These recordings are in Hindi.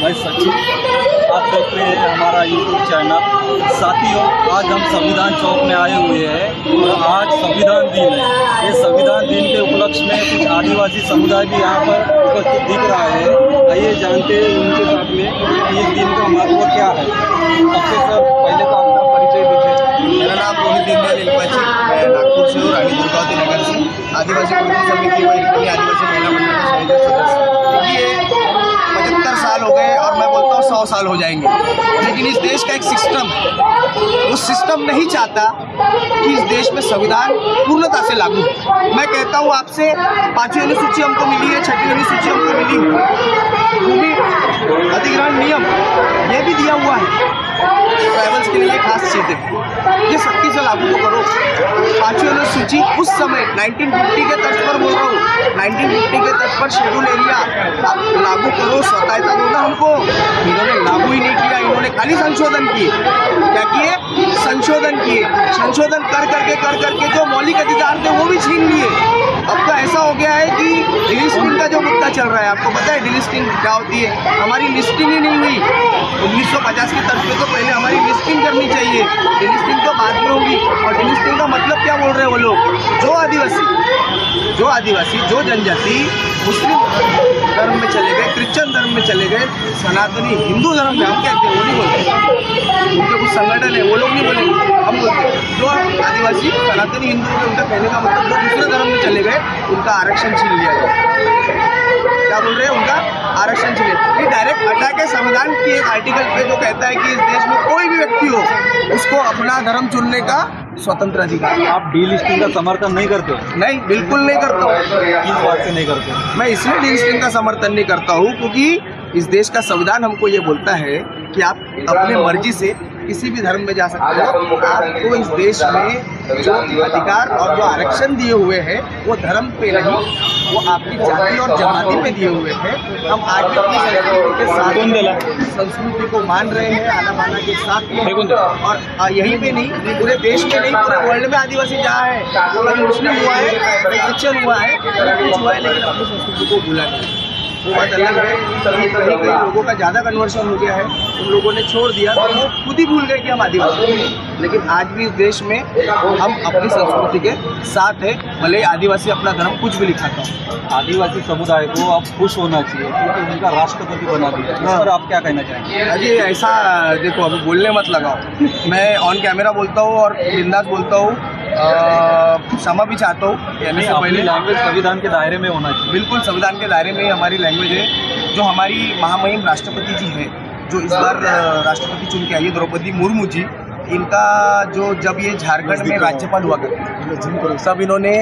मैं सचिन, आप देख रहे हैं हमारा यूट्यूब चैनल। साथियों, आज हम संविधान चौक में आए हुए हैं और आज संविधान दिन है। ये संविधान दिन के उपलक्ष्य में कुछ आदिवासी समुदाय भी यहाँ पर उपस्थित दिख रहा है। आइए जानते हैं उनके साथ में कि इस दिन का महत्व क्या है। सबसे पहले तो आपका परिचय दीजिए। मेरा नाम रोहित दीनदयाल इल्पाची, मैं नागपुर से हूँ, रानी दुर्गावती नगर से। आदिवासी कुंज समिति व इरकनी आदिवासी महिला मंडल का संयोजक सदस्य। देखिए, 75 साल हो गए और मैं बोलता हूँ 100 साल हो जाएंगे, लेकिन इस देश का एक सिस्टम है, वो सिस्टम नहीं चाहता कि इस देश में संविधान पूर्णता से लागू हो। मैं कहता हूँ आपसे, 5वीं अनुसूची हमको मिली है, 6वीं अनुसूची हमको मिली है, भूमि अधिग्रहण नियम ये भी दिया हुआ है, ट्राइबल्स के लिए खास चीज़ें, ये सख्ती से लागू तो करो। 5वीं अनुसूची उस समय 1950 के तर्ज पर बोल रहा हूँ, 1950 के तर्ज पर शेड्यूल एरिया लागू करो, स्वतंत्रता दो ना हमको। इन्होंने लागू ही नहीं किया, इन्होंने खाली संशोधन किए। क्या किए? संशोधन किए। संशोधन कर करके जो मौलिक अधिकार थे वो भी छीन लिए। अब तो ऐसा हो गया है कि डिलिस्टिंग का जो मुद्दा चल रहा है, आपको पता है डिलिस्टिंग क्या होती है? हमारी लिस्टिंग ही नहीं हुई 1950 की तर्ज पे, तो पहले हमारी लिस्टिंग करनी चाहिए, डिलिस्टिंग तो बाद में होगी। और डिलिस्टिंग का मतलब क्या बोल रहे हैं वो लोग? जो आदिवासी जो जनजाति मुस्लिम धर्म में चले गए, क्रिश्चियन धर्म में चले गए, सनातनी हिंदू धर्म में, हम कहते हैं वो नहीं बोलते, उनके कुछ संगठन है वो लोग नहीं बोलेंगे, हम बोलते हैं जो आदिवासी सनातनी हिंदू में, उनका कहने का मतलब जो दूसरे धर्म में चले गए उनका आरक्षण छीन लिया गया। क्या बोल रहे हैं? उनका आरक्षण छीन लिया। ये डायरेक्ट अटैक है संविधान की एक आर्टिकल पे जो कहता है कि इस देश में कोई भी व्यक्ति हो उसको अपना धर्म चुनने का स्वतंत्र अधिकार। आप डीलिस्टिंग का समर्थन नहीं करते हो? नहीं, बिल्कुल नहीं करता हूँ। किस बात से नहीं करते? मैं इसलिए डीलिस्टिंग का समर्थन नहीं करता हूँ क्योंकि इस देश का संविधान हमको ये बोलता है कि आप अपनी मर्जी से किसी भी धर्म में जा सकते हो। आपको इस देश में जो अधिकार और जो आरक्षण दिए हुए हैं वो धर्म पे नहीं, वो आपकी जाति और जमाती पे दिए हुए हैं। हम आज भी अपनी संस्कृति के साथ संस्कृति को मान रहे हैं, आना बाना के साथ। और यहीं पे नहीं, पूरे देश में नहीं, पूरे वर्ल्ड में आदिवासी जहाँ है, कोई मुस्लिम हुआ है, कोई क्रिश्चियन हुआ है, कुछ हुआ है, लेकिन अपनी संस्कृति को भूला नहीं। वो बात अलग है कि कहीं लोगों का ज़्यादा कन्वर्शन हो गया है, उन लोगों ने छोड़ दिया तो वो खुद ही भूल गए कि हम आदिवासी हैं। लेकिन आज भी इस देश में हम अपनी संस्कृति के साथ है, भले आदिवासी अपना धर्म कुछ भी लिखाता हो। आदिवासी समुदाय को अब खुश होना चाहिए क्योंकि उनका राष्ट्रपति बना दिया। इस पर आप क्या कहना चाहेंगे? अरे ऐसा देखो, अभी बोलने मत लगाओ। मैं ऑन कैमरा बोलता हूँ और बिंदास बोलता हूँ, क्षमा भी चाहता हूँ। पहले लैंग्वेज संविधान के दायरे में होना चाहिए। बिल्कुल संविधान के दायरे में ही हमारी लैंग्वेज है। जो हमारी महामहिम राष्ट्रपति जी हैं, जो इस बार राष्ट्रपति चुन के आई है, द्रौपदी मुर्मू जी, इनका जो जब ये झारखंड में राज्यपाल हुआ करते तब इन्होंने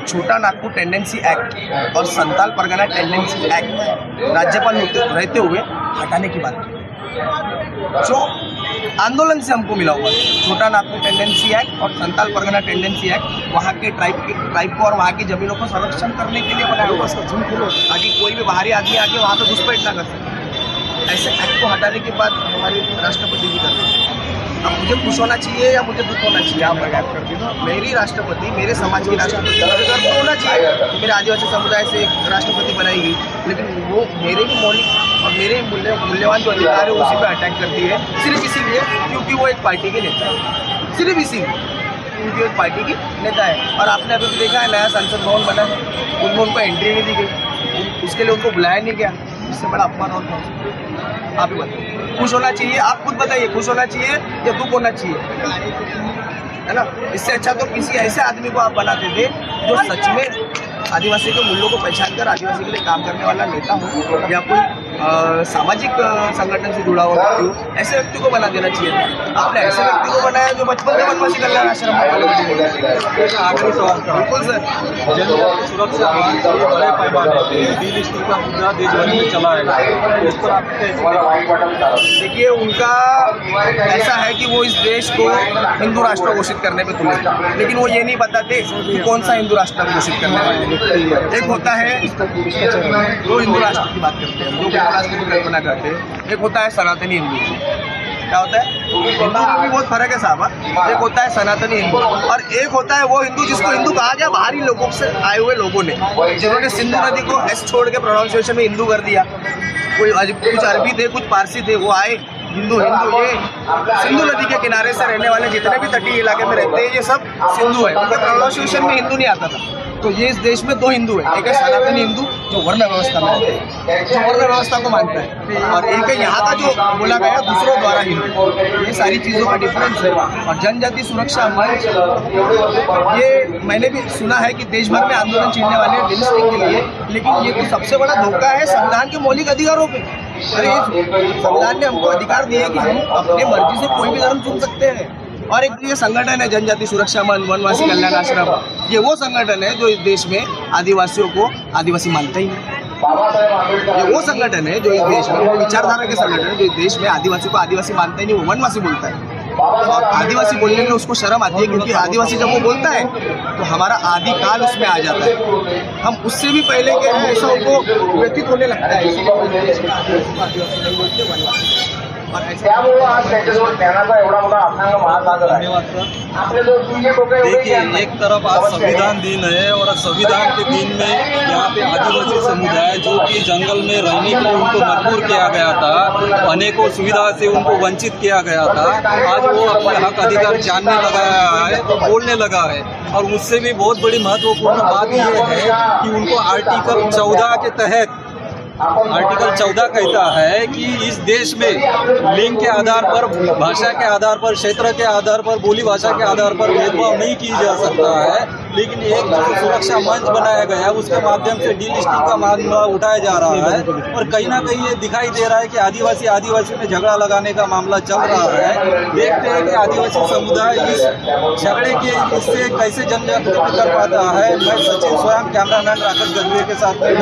छोटा नागपुर टेंडेंसी एक्ट और संताल परगना टेंडेंसी एक्ट राज्यपाल रहते हुए हटाने की बात की, जो आंदोलन से हमको मिला हुआ है। छोटा नागपुर टेंडेंसी एक्ट और संताल परगना टेंडेंसी एक्ट वहाँ के ट्राइब को और वहाँ की ज़मीनों को संरक्षण करने के लिए बनाया हुआ है, ताकि कोई भी बाहरी आदमी आके वहाँ पे घुसपैठ ना कर सके। ऐसे एक्ट को हटाने के बाद हमारे राष्ट्रपति जी करते हैं। अब मुझे खुश होना चाहिए या मुझे दुख होना चाहिए? आप बात करते हो। मेरी राष्ट्रपति, मेरे समाज की राष्ट्रपति, मुझे गर्व होना चाहिए कि मेरे आदिवासी समुदाय से एक राष्ट्रपति बनाई गई, लेकिन वो मेरे भी मौलिक और मेरे मूल्यवान जो अधिकार है उसी पर अटैक करती है, सिर्फ इसीलिए क्योंकि वो एक पार्टी के नेता है। सिर्फ इसीलिए क्योंकि एक पार्टी की नेता है। और आपने अभी भी देखा है, नया संसद भवन बना है, उनमें उनको एंट्री नहीं दी गई, उसके लिए उनको बुलाया नहीं गया। इससे बड़ा अपमान और आप ही बताइए, खुश होना चाहिए? आप खुद बताइए, खुश होना चाहिए या दुख होना चाहिए? है ना? इससे अच्छा तो किसी ऐसे आदमी को आप बनाते थे जो सच में आदिवासी के मूल्यों को पहचान कर आदिवासी के लिए काम करने वाला नेता हो या कोई सामाजिक संगठन से जुड़ा हुआ व्यक्ति हो, ऐसे व्यक्ति को बना देना चाहिए। आपने ऐसे व्यक्ति को बनाया जो बचपन से बदमाशी कर रहा आश्रम वाले। आखिरी सवाल था। बिल्कुल सर, जनजाति सुरक्षा बड़े पैमाने पर डीलिस्टिंग का मुद्दा देश भर में चला है, इस पर आप कैसे? देखिए, उनका ऐसा है कि वो इस देश को हिंदू राष्ट्र घोषित करने पे तुले, लेकिन वो ये नहीं बताते कि कौन सा हिंदू राष्ट्र घोषित करने वाले। एक होता है जो हिंदू राष्ट्र की बात करते हैं, जो हिंदू राष्ट्र की कल्पना करते हैं, एक होता है सनातनी हिंदू। क्या होता है, हिंदू में भी बहुत फर्क है साहब। एक होता है सनातनी हिंदू और एक होता है वो हिंदू जिसको हिंदू कहा गया बाहरी लोगों से आए हुए लोगों ने, जिन्होंने सिंधु नदी को एस छोड़ के प्रोनाउंसिएशन में हिंदू कर दिया। कुछ अरबी थे, कुछ पारसी थे, वो आए हिंदू हिंदू। ये सिंधु नदी के किनारे से रहने वाले जितने भी तटीय इलाके में रहते हैं ये सब सिंधु है, उनके प्रोनाउंसिएशन में हिंदू नहीं आता था। तो ये इस देश में दो हिंदू है, एक है सनातनी हिंदू जो वर्ण व्यवस्था में रहते हैं, जो वर्ण व्यवस्था को मानता है, और एक है यहाँ का जो बोला गया दूसरों द्वारा हिंदू। ये सारी चीज़ों का डिफरेंस है। और जनजाति सुरक्षा मंच, ये मैंने भी सुना है कि देश भर में आंदोलन छेड़ने वाले हैं डेलिस्टिंग के लिए, लेकिन ये तो सबसे बड़ा धोखा है संविधान के मौलिक अधिकारों पे। अरे संविधान ने हमको अधिकार दिए कि हम अपने मर्जी से कोई भी धर्म चुन सकते हैं। और एक ये संगठन है जनजाति सुरक्षा मंच, वनवासी कल्याण आश्रम, ये वो संगठन है जो इस देश में आदिवासियों को आदिवासी मानता ही नहीं। ये वो संगठन है जो इस देश में, वो विचारधारा के संगठन है जो इस देश में आदिवासी को आदिवासी मानता ही नहीं, वो वनवासी बोलता है। और आदिवासी बोलने में उसको शर्म आती है, क्योंकि आदिवासी जब वो बोलता है तो हमारा आदिकाल उसमें आ जाता है, हम उससे भी पहले के ऐसा उनको व्यतीत होने लगता है। आदिवासी नहीं बोलते, वनवासी। और त्यामुळं आज त्याच्याजवळ ज्ञानाचा एवढा मोठा अभंग महासागर आहे। धन्यवाद सर। आपले जो सूर्य लोक एवढे देखिए, ज्ञान एक तरफ आज संविधान दिन है और संविधान के दिन में यहाँ पे आदिवासी समुदाय जो कि जंगल में रहने के लिए उनको मजबूर किया गया था, अनेकों सुविधा से उनको वंचित किया गया था, आज वो अपने हक अधिकार जानने लगा है, बोलने लगा है। और उससे भी बहुत बड़ी महत्वपूर्ण बात यह है कि उनको आर्टिकल 14 के तहत, आर्टिकल 14 कहता है कि इस देश में लिंग के आधार पर, भाषा के आधार पर, क्षेत्र के आधार पर, बोली भाषा के आधार पर भेदभाव नहीं की जा सकता है। लेकिन एक जो सुरक्षा मंच बनाया गया है उसके माध्यम से डीलिस्टिंग का मामला उठाया जा रहा है, और कहीं ना कहीं ये दिखाई दे रहा है कि आदिवासी में झगड़ा लगाने का मामला चल रहा है। देखते हैं कि आदिवासी समुदाय इस झगड़े के इससे कैसे जन जागृति कर पाता है। मैं सचिन स्वयं, कैमरामैन राकेश गजबे के साथ में।